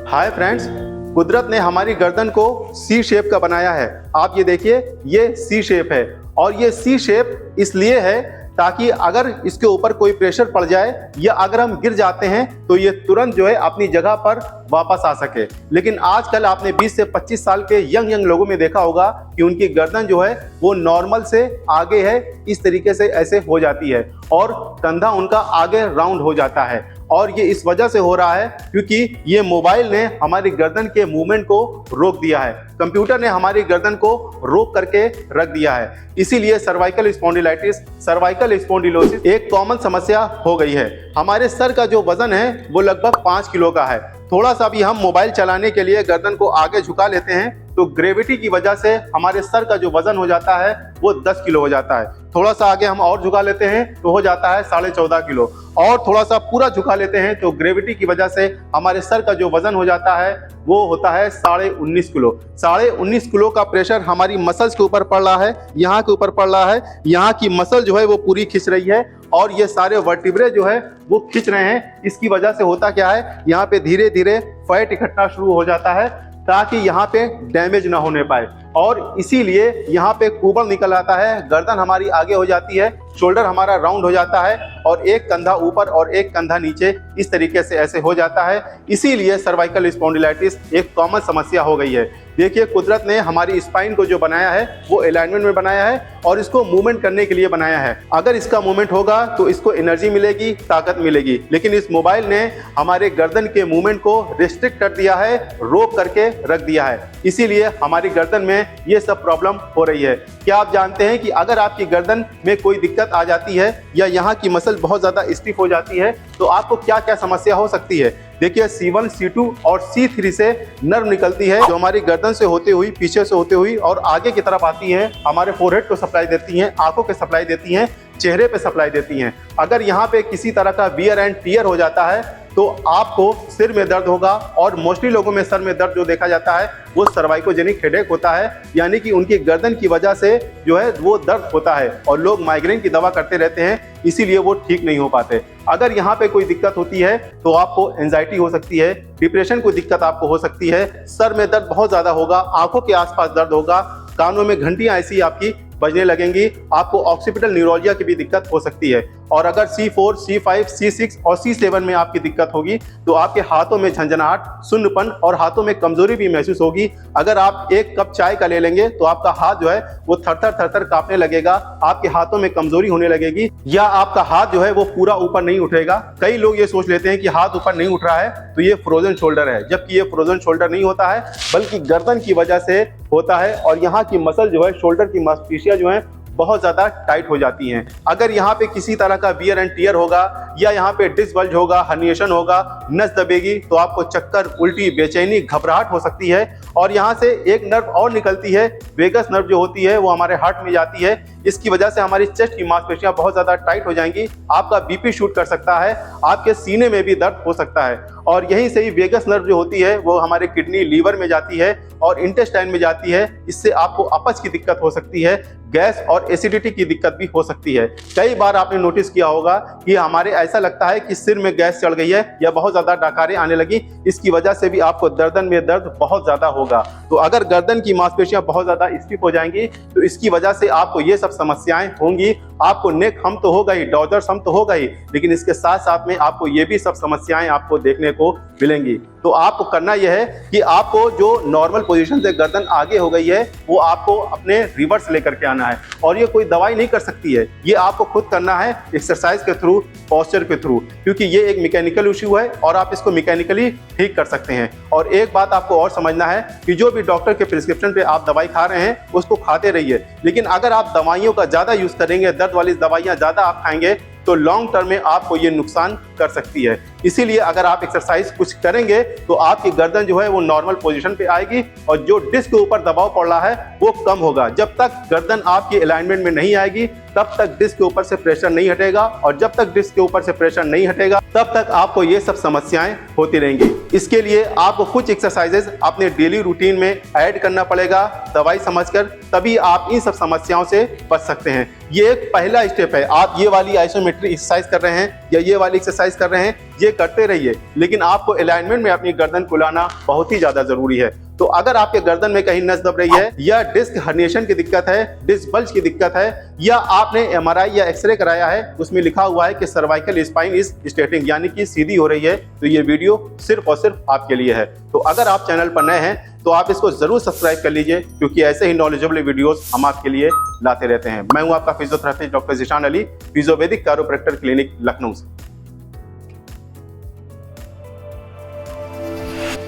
Hi friends, कुदरत ने हमारी गर्दन को सी शेप का बनाया है। आप ये देखिए, ये सी शेप है और ये सी शेप इसलिए है ताकि अगर इसके ऊपर कोई प्रेशर पड़ जाए या अगर हम गिर जाते हैं तो ये तुरंत जो है अपनी जगह पर वापस आ सके। लेकिन आजकल आपने 20 से 25 साल के यंग लोगों में देखा होगा कि उनकी गर्दन जो है वो नॉर्मल से आगे है, इस तरीके से ऐसे हो जाती है और कंधा उनका आगे राउंड हो जाता है। और ये इस वजह से हो रहा है क्योंकि ये मोबाइल ने हमारी गर्दन के मूवमेंट को रोक दिया है, कंप्यूटर ने हमारी गर्दन को रोक करके रख दिया है। इसीलिए सर्वाइकल स्पॉन्डिलाइटिस, सर्वाइकल स्पॉन्डिलोसिस एक कॉमन समस्या हो गई है। हमारे सर का जो वजन है वो लगभग 5 किलो का है। थोड़ा सा भी हम मोबाइल चलाने के लिए गर्दन को आगे झुका लेते हैं तो ग्रेविटी की वजह से हमारे सर का जो वजन हो जाता है वो 10 किलो हो जाता है। थोड़ा सा आगे हम और झुका लेते हैं तो हो जाता है 14.5 किलो, और थोड़ा सा पूरा झुका लेते हैं तो ग्रेविटी की वजह से हमारे सर का जो वजन हो जाता है वो होता है 19.5 किलो। 19.5 किलो का प्रेशर हमारी मसल्स के ऊपर पड़ रहा है, यहाँ के ऊपर पड़ रहा है। यहाँ की मसल जो है वो पूरी खिंच रही है और ये सारे वर्टिब्रे जो है वो खिंच रहे हैं। इसकी वजह से होता क्या है, यहाँ पे धीरे धीरे फैट इकट्ठा शुरू हो जाता है ताकि यहाँ पे डैमेज ना होने पाए, और इसीलिए यहाँ पे कुबड़ निकल आता है, गर्दन हमारी आगे हो जाती है, शोल्डर हमारा राउंड हो जाता है और एक कंधा ऊपर और एक कंधा नीचे इस तरीके से ऐसे हो जाता है। इसीलिए सर्वाइकल स्पॉन्डिलाइटिस एक कॉमन समस्या हो गई है। देखिए, कुदरत ने हमारी स्पाइन को जो बनाया है वो अलाइनमेंट में बनाया है और इसको मूवमेंट करने के लिए बनाया है। अगर इसका मूवमेंट होगा तो इसको एनर्जी मिलेगी, ताकत मिलेगी, लेकिन इस मोबाइल ने हमारे गर्दन के मूवमेंट को रिस्ट्रिक्ट कर दिया है, रोक करके रख दिया है। इसीलिए हमारी गर्दन में ये सब प्रॉब्लम हो रही है। क्या आप जानते हैं कि अगर आपकी गर्दन में कोई दिक्कत आ जाती है या यहाँ की मसल बहुत ज्यादा स्टिफ हो जाती है तो आपको क्या क्या समस्या हो सकती है? देखिए, C1, C2 और C3 से नर्व निकलती है जो हमारी गर्दन से होते हुई, पीछे से होते हुई और आगे की तरफ आती है, हमारे फोरहेड को सप्लाई देती हैं, आंखों को सप्लाई देती हैं, चेहरे पे सप्लाई देती हैं। अगर यहाँ पे किसी तरह का वियर एंड टियर हो जाता है तो आपको सिर में दर्द होगा, और मोस्टली लोगों में सर में दर्द जो देखा जाता है वो सर्वाइकोजेनिक हेडेक होता है, यानी कि उनकी गर्दन की वजह से जो है वो दर्द होता है और लोग माइग्रेन की दवा करते रहते हैं, इसीलिए वो ठीक नहीं हो पाते। अगर यहाँ पे कोई दिक्कत होती है तो आपको एंजाइटी हो सकती है, डिप्रेशन को दिक्कत आपको हो सकती है, सर में दर्द बहुत ज्यादा होगा, आंखों के आसपास दर्द होगा, कानों में घंटियां ऐसी आपकी बजने लगेंगी, आपको ऑक्सीपिटल न्यूरोलजिया की भी दिक्कत हो सकती है। और अगर C4, C5, C6 और C7 में आपकी दिक्कत होगी तो आपके हाथों में झंझनाहट, सुन्नपन और हाथों में कमजोरी भी महसूस होगी। अगर आप एक कप चाय का ले लेंगे तो आपका हाथ जो है वो थर-थर कांपने लगेगा, आपके हाथों में कमजोरी होने लगेगी, या आपका हाथ जो है वो पूरा ऊपर नहीं उठेगा। कई लोग ये सोच लेते हैं कि हाथ ऊपर नहीं उठ रहा है तो ये फ्रोजन शोल्डर है, जबकि ये फ्रोजन शोल्डर नहीं होता है, बल्कि गर्दन की वजह से होता है। और यहाँ की मसल जो है, शोल्डर की मांसपेशियां जो है बहुत ज्यादा टाइट हो जाती हैं। अगर यहाँ पे किसी तरह का वियर एंड टियर होगा या यहाँ पे डिस्क बल्ज होगा, हर्निएशन होगा, नस दबेगी तो आपको चक्कर, उल्टी, बेचैनी, घबराहट हो सकती है। और यहाँ से एक नर्व और निकलती है, वेगस नर्व जो होती है वो हमारे हार्ट में जाती है। इसकी वजह से हमारी चेस्ट की मांसपेशियां बहुत ज्यादा टाइट हो जाएंगी, आपका बीपी शूट कर सकता है, आपके सीने में भी दर्द हो सकता है। और यहीं से ही वेगस नर्व जो होती है वो हमारे किडनी, लीवर में जाती है और इंटेस्टाइन में जाती है। इससे आपको अपच की दिक्कत हो सकती है, गैस और एसिडिटी की दिक्कत भी हो सकती है। कई बार आपने नोटिस किया होगा कि हमारे ऐसा लगता है कि सिर में गैस चढ़ गई है या बहुत ज्यादा डकारें आने लगी, इसकी वजह से भी आपको गर्दन में दर्द बहुत ज्यादा होगा। तो अगर गर्दन की मांसपेशियां बहुत ज्यादा स्टिफ हो जाएंगी तो इसकी वजह से आपको ये सब समस्याएं होंगी। आपको नेक हम तो होगा ही, डॉजर्स हम तो होगा ही, लेकिन इसके साथ साथ में आपको ये भी सब समस्याएं आपको देखने को मिलेंगी। तो आपको करना यह है कि आपको जो नॉर्मल पोजीशन से गर्दन आगे हो गई है वो आपको अपने रिवर्स लेकर के आना है, और ये कोई दवाई नहीं कर सकती है, ये आपको खुद करना है एक्सरसाइज के थ्रू, पोस्चर के थ्रू, क्योंकि ये एक मैकेनिकल इश्यू है और आप इसको मैकेनिकली ठीक कर सकते हैं। और एक बात आपको और समझना है कि जो भी डॉक्टर के प्रिस्क्रिप्शन पे आप दवाई खा रहे हैं उसको खाते रहिए, लेकिन अगर आप दवाइयों का ज्यादा यूज करेंगे, दर्द वाली दवाइयां ज्यादा आप खाएंगे तो लॉन्ग टर्म में आपको ये नुकसान कर सकती है। इसीलिए अगर आप एक्सरसाइज कुछ करेंगे तो आपकी गर्दन जो है वो नॉर्मल पोजीशन पे आएगी और जो डिस्क के ऊपर दबाव पड़ रहा है वो कम होगा। जब तक गर्दन आपकी अलाइनमेंट में नहीं आएगी तब तक डिस्क के ऊपर से प्रेशर नहीं हटेगा, और जब तक डिस्क के ऊपर से प्रेशर नहीं हटेगा तब तक आपको ये सब समस्याएं होती रहेंगी। इसके लिए आपको कुछ एक्सरसाइजेज अपने डेली रूटीन में ऐड करना पड़ेगा दवाई समझकर, तभी आप इन सब समस्याओं से बच सकते हैं। ये एक पहला स्टेप है। आप ये वाली आइसोमेट्रिक एक्सरसाइज कर रहे हैं या ये वाली एक्सरसाइज कर रहे हैं, ये करते रहिए, लेकिन आपको अलाइनमेंट में अपनी गर्दन को लाना बहुत ही ज्यादा जरूरी है। तो अगर आपके गर्दन में कहीं नस दब रही है, या डिस्क हर्निएशन की दिक्कत है, डिस्क बल्ज की दिक्कत है, या आपने एमआरआई या एक्सरे कराया है, उसमें लिखा हुआ है कि सर्वाइकल स्पाइन इज स्ट्रेटिंग, यानी कि सीधी हो रही है, तो ये वीडियो सिर्फ और सिर्फ आपके लिए है। तो अगर आप चैनल पर नए हैं तो आप इसको जरूर सब्सक्राइब कर लीजिए, क्योंकि ऐसे ही नॉलेजेबल वीडियोस हम आपके लिए लाते रहते हैं। मैं हूं आपका physiotherapist doctor Zeeshan Ali, Physiovedic chiropractor clinic Lucknow से।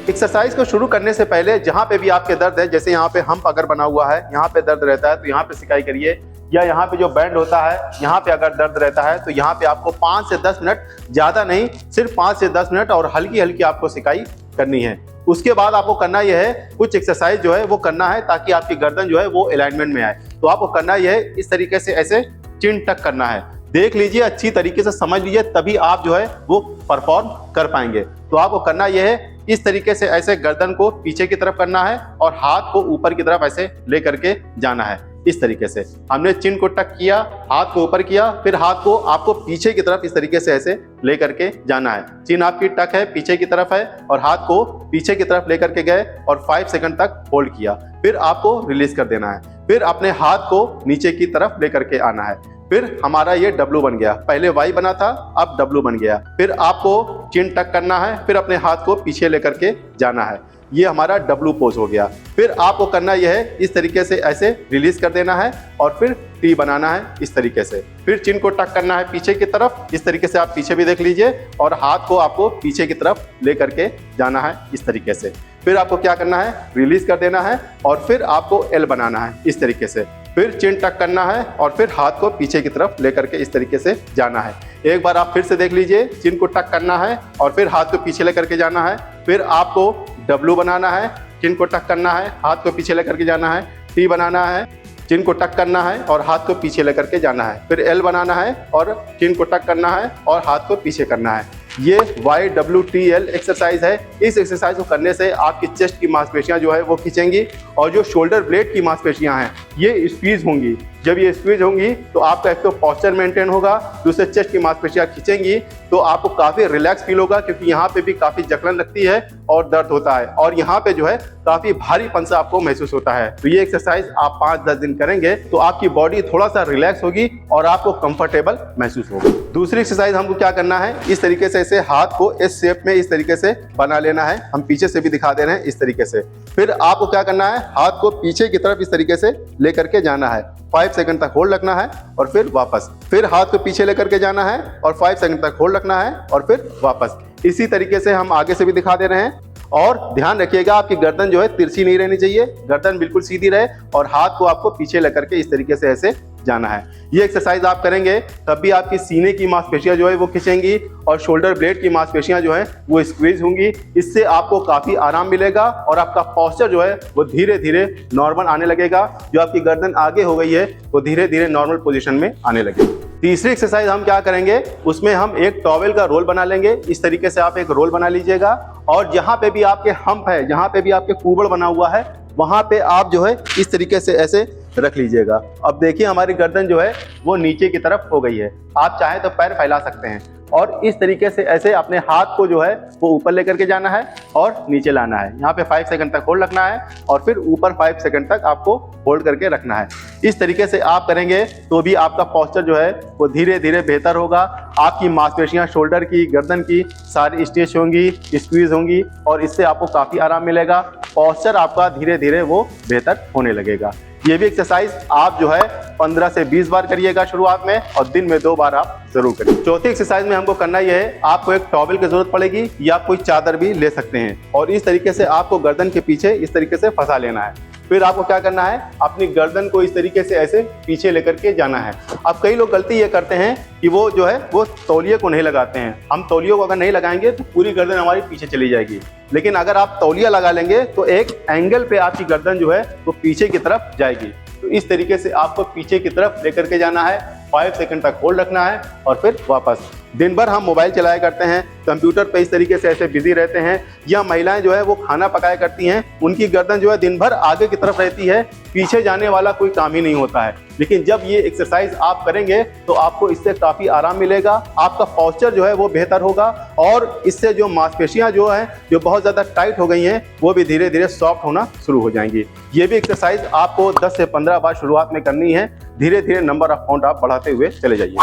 एक्सरसाइज को शुरू करने से पहले जहां पे भी आपके दर्द है, जैसे यहाँ पे हम्प अगर बना हुआ है, यहाँ पे दर्द रहता है तो यहाँ पे सिकाई करिए, या यहाँ पे जो बैंड होता है यहाँ पे अगर दर्द रहता है तो यहाँ पे आपको 5 से 10 मिनट, ज्यादा नहीं, सिर्फ 5 से 10 मिनट और हल्की हल्की आपको सिकाई करनी है। उसके बाद आपको करना यह है, कुछ एक्सरसाइज जो है वो करना है ताकि आपकी गर्दन जो है वो अलाइनमेंट में आए। तो आपको करना यह है, इस तरीके से ऐसे चिन टक करना है। देख लीजिए, अच्छी तरीके से समझ लीजिए, तभी आप जो है वो परफॉर्म कर पाएंगे। तो आपको करना यह है, इस तरीके से ऐसे गर्दन को पीछे की तरफ करना है और हाथ को ऊपर की तरफ ऐसे ले करके जाना है। इस तरीके से हमने चिन को टक किया, हाथ को ऊपर किया, फिर हाथ को आपको पीछे की तरफ इस तरीके से ऐसे ले करके जाना है। चिन आपकी टक है, पीछे की तरफ है, और हाथ को पीछे की तरफ ले करके गए और 5 सेकंड तक होल्ड किया, फिर आपको रिलीज कर देना है। फिर अपने हाथ को नीचे की तरफ ले करके आना है। फिर हमारा ये डब्लू बन गया, पहले वाई बना था, अब डब्लू बन गया। फिर आपको चिन टक करना है, फिर अपने हाथ को पीछे लेकर के जाना है, ये हमारा डब्लू पोज हो गया। फिर आपको करना यह है, इस तरीके से ऐसे रिलीज कर देना है और फिर टी बनाना है इस तरीके से। फिर चिन को टक करना है पीछे की तरफ, इस तरीके से आप पीछे भी देख लीजिए, और हाथ को आपको पीछे की तरफ ले करके जाना है इस तरीके से। फिर आपको क्या करना है, रिलीज कर देना है और फिर आपको एल बनाना है इस तरीके से। फिर चिन टक करना है और फिर हाथ को पीछे की तरफ लेकर के इस तरीके से जाना है। एक बार आप फिर से देख लीजिए, चिन को टक करना है और फिर हाथ को पीछे लेकर के जाना है। फिर आपको डब्लू बनाना है, चिन को टक करना है, हाथ को पीछे लेकर के जाना है, टी बनाना है, चिन को टक करना है और हाथ को पीछे लेकर के जाना है। फिर एल बनाना है और चिन को टक करना है और हाथ को पीछे करना है। ये YWTL एक्सरसाइज है। इस एक्सरसाइज को करने से आपकी चेस्ट की मांसपेशियां जो है वो खींचेंगी, और जो शोल्डर ब्लेड की मांसपेशियां हैं ये स्क्वीज होंगी। जब ये स्क्वीज होंगी तो आपका एक तो पोस्चर मेंटेन होगा, दूसरे चेस्ट की मांसपेशियां खींचेंगी तो आपको काफी रिलैक्स फील होगा, क्योंकि यहाँ पे भी काफी जकड़न लगती है और दर्द होता है, और यहाँ पे जो है काफी भारीपन सा आपको महसूस होता है। तो ये एक्सरसाइज आप 5-10 दिन करेंगे तो आपकी बॉडी थोड़ा सा रिलैक्स होगी और आपको कंफर्टेबल महसूस होगा। दूसरी एक्सरसाइज हमको क्या करना है, इस तरीके से ऐसे हाथ को इस शेप में इस तरीके से बना लेना है। हम पीछे से भी दिखा दे रहे हैं इस तरीके से। फिर आपको क्या करना है, हाथ को पीछे की तरफ इस तरीके से लेकर के जाना है, 5 सेकंड तक होल्ड रखना है और फिर वापस। फिर हाथ को पीछे लेकर के जाना है और 5 सेकंड तक होल्ड रखना है और फिर वापस। इसी तरीके से हम आगे से भी दिखा दे रहे हैं। और ध्यान रखिएगा, आपकी गर्दन जो है तिरछी नहीं रहनी चाहिए, गर्दन बिल्कुल सीधी रहे, और हाथ को आपको पीछे लेकर के इस तरीके से ऐसे जाना है। ये एक्सरसाइज आप करेंगे तब भी आपकी सीने की मांसपेशियां जो है वो खींचेंगी और शोल्डर ब्लेड की मांसपेशियां जो है वो स्क्वीज होंगी। इससे आपको काफी आराम मिलेगा और आपका पोस्चर जो है वो धीरे धीरे नॉर्मल आने लगेगा। जो आपकी गर्दन आगे हो गई है वो धीरे धीरे नॉर्मल पोजीशन में आने लगेगी। तीसरी एक्सरसाइज हम क्या करेंगे, उसमें हम एक टॉवेल का रोल बना लेंगे। इस तरीके से आप एक रोल बना लीजिएगा, और जहां पे भी आपके हम्प है, जहां पे भी आपके कुबड़ बना हुआ है, वहां पे आप जो है इस तरीके से ऐसे रख लीजिएगा। अब देखिए हमारी गर्दन जो है वो नीचे की तरफ हो गई है। आप चाहें तो पैर फैला सकते हैं और इस तरीके से ऐसे अपने हाथ को जो है वो ऊपर लेकर के जाना है और नीचे लाना है। यहाँ पे 5 सेकंड तक होल्ड रखना है और फिर ऊपर 5 सेकंड तक आपको होल्ड करके रखना है। इस तरीके से आप करेंगे तो भी आपका पोस्चर जो है वो धीरे धीरे बेहतर होगा। आपकी मांसपेशियां शोल्डर की, गर्दन की सारी स्ट्रेच होंगी, स्क्वीज होंगी, और इससे आपको काफी आराम मिलेगा। पोस्चर आपका धीरे धीरे वो बेहतर होने लगेगा। ये भी एक्सरसाइज आप जो है 15 से 20 बार करिएगा शुरुआत में, और दिन में 2 बार आप जरूर करिए। चौथी एक्सरसाइज में हमको करना यह है, आपको एक टॉवेल की जरूरत पड़ेगी या कोई चादर भी ले सकते हैं, और इस तरीके से आपको गर्दन के पीछे इस तरीके से फंसा लेना है। फिर आपको क्या करना है, अपनी गर्दन को इस तरीके से ऐसे पीछे लेकर के जाना है। अब कई लोग गलती ये करते हैं कि वो जो है वो तौलिए को नहीं लगाते हैं। हम तौलियों को अगर नहीं लगाएंगे तो पूरी गर्दन हमारी पीछे चली जाएगी, लेकिन अगर आप तौलिया लगा लेंगे तो एक एंगल पे आपकी गर्दन जो है वो पीछे की तरफ जाएगी। तो इस तरीके से आपको पीछे की तरफ लेकर के जाना है, 5 सेकंड तक होल्ड रखना है और फिर वापस। दिन भर हम मोबाइल चलाया करते हैं, कंप्यूटर पे इस तरीके से ऐसे बिजी रहते हैं, या महिलाएं जो है वो खाना पकाया करती हैं, उनकी गर्दन जो है दिन भर आगे की तरफ रहती है, पीछे जाने वाला कोई काम ही नहीं होता है। लेकिन जब ये एक्सरसाइज आप करेंगे तो आपको इससे काफ़ी आराम मिलेगा, आपका पोस्चर जो है वो बेहतर होगा, और इससे जो मांसपेशियां जो हैं जो बहुत ज़्यादा टाइट हो गई हैं वो भी धीरे धीरे सॉफ्ट होना शुरू हो जाएंगी। ये भी एक्सरसाइज आपको 10 से 15 बार शुरुआत में करनी है, धीरे धीरे नंबर ऑफ काउंट आप बढ़ाते हुए चले जाइए।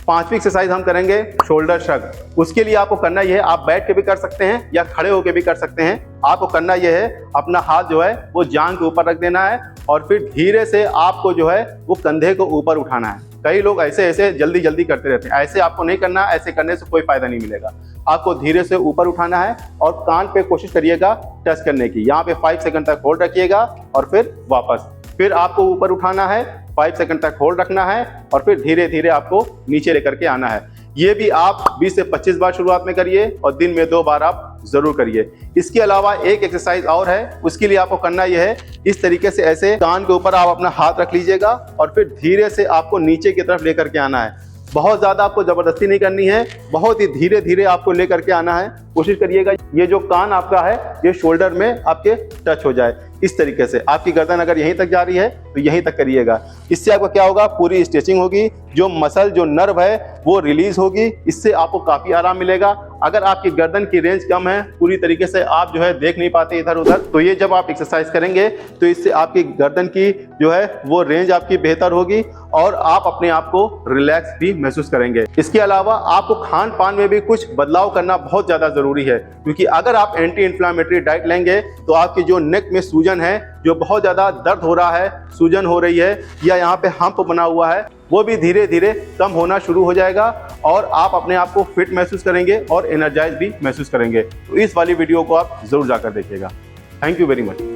5वीं एक्सरसाइज हम करेंगे शोल्डर श्रग। उसके लिए आपको करना यह है, आप बैठ के भी कर सकते हैं या खड़े होकर भी कर सकते हैं। आपको करना यह है, अपना हाथ जो है वो जांघ के ऊपर रख देना है और फिर धीरे से आपको जो है वो कंधे को ऊपर उठाना है। कई लोग ऐसे जल्दी जल्दी करते रहते हैं, ऐसे आपको नहीं करना, ऐसे करने से कोई फायदा नहीं मिलेगा। आपको धीरे से ऊपर उठाना है और कान पे कोशिश करिएगा टच करने की। यहाँ पे 5 सेकंड तक होल्ड रखिएगा और फिर वापस, फिर आपको ऊपर उठाना है, 5 सेकंड तक होल्ड रखना है और फिर धीरे धीरे आपको नीचे लेकर के आना है। ये भी आप 20 से 25 बार शुरुआत में करिए और दिन में 2 बार आप जरूर करिए। इसके अलावा एक एक्सरसाइज और है, उसके लिए आपको करना यह है, इस तरीके से ऐसे कान के ऊपर आप अपना हाथ रख लीजिएगा और फिर धीरे से आपको नीचे की तरफ लेकर के आना है। बहुत ज़्यादा आपको ज़बरदस्ती नहीं करनी है, बहुत ही धीरे धीरे आपको लेकर के आना है। कोशिश करिएगा ये जो कान आपका है ये शोल्डर में आपके टच हो जाए। इस तरीके से आपकी गर्दन अगर यहीं तक जा रही है तो यहीं तक करिएगा। इससे आपका क्या होगा, पूरी स्ट्रेचिंग होगी, जो मसल जो नर्व है वो रिलीज होगी, इससे आपको काफ़ी आराम मिलेगा। अगर आपकी गर्दन की रेंज कम है, पूरी तरीके से आप जो है देख नहीं पाते इधर उधर, तो ये जब आप एक्सरसाइज करेंगे तो इससे आपकी गर्दन की जो है वो रेंज आपकी बेहतर होगी और आप अपने आप को रिलैक्स भी महसूस करेंगे। इसके अलावा आपको खान पान में भी कुछ बदलाव करना बहुत ज़्यादा ज़रूरी है, क्योंकि अगर आप एंटी इन्फ्लामेटरी डाइट लेंगे तो आपकी जो नेक में सूजन है, जो बहुत ज़्यादा दर्द हो रहा है, सूजन हो रही है या यहाँ पे हम्प बना हुआ है, वो भी धीरे धीरे कम होना शुरू हो जाएगा और आप अपने आप को फिट महसूस करेंगे और एनर्जाइज भी महसूस करेंगे। तो इस वाली वीडियो को आप ज़रूर जाकर देखिएगा। Thank you very much.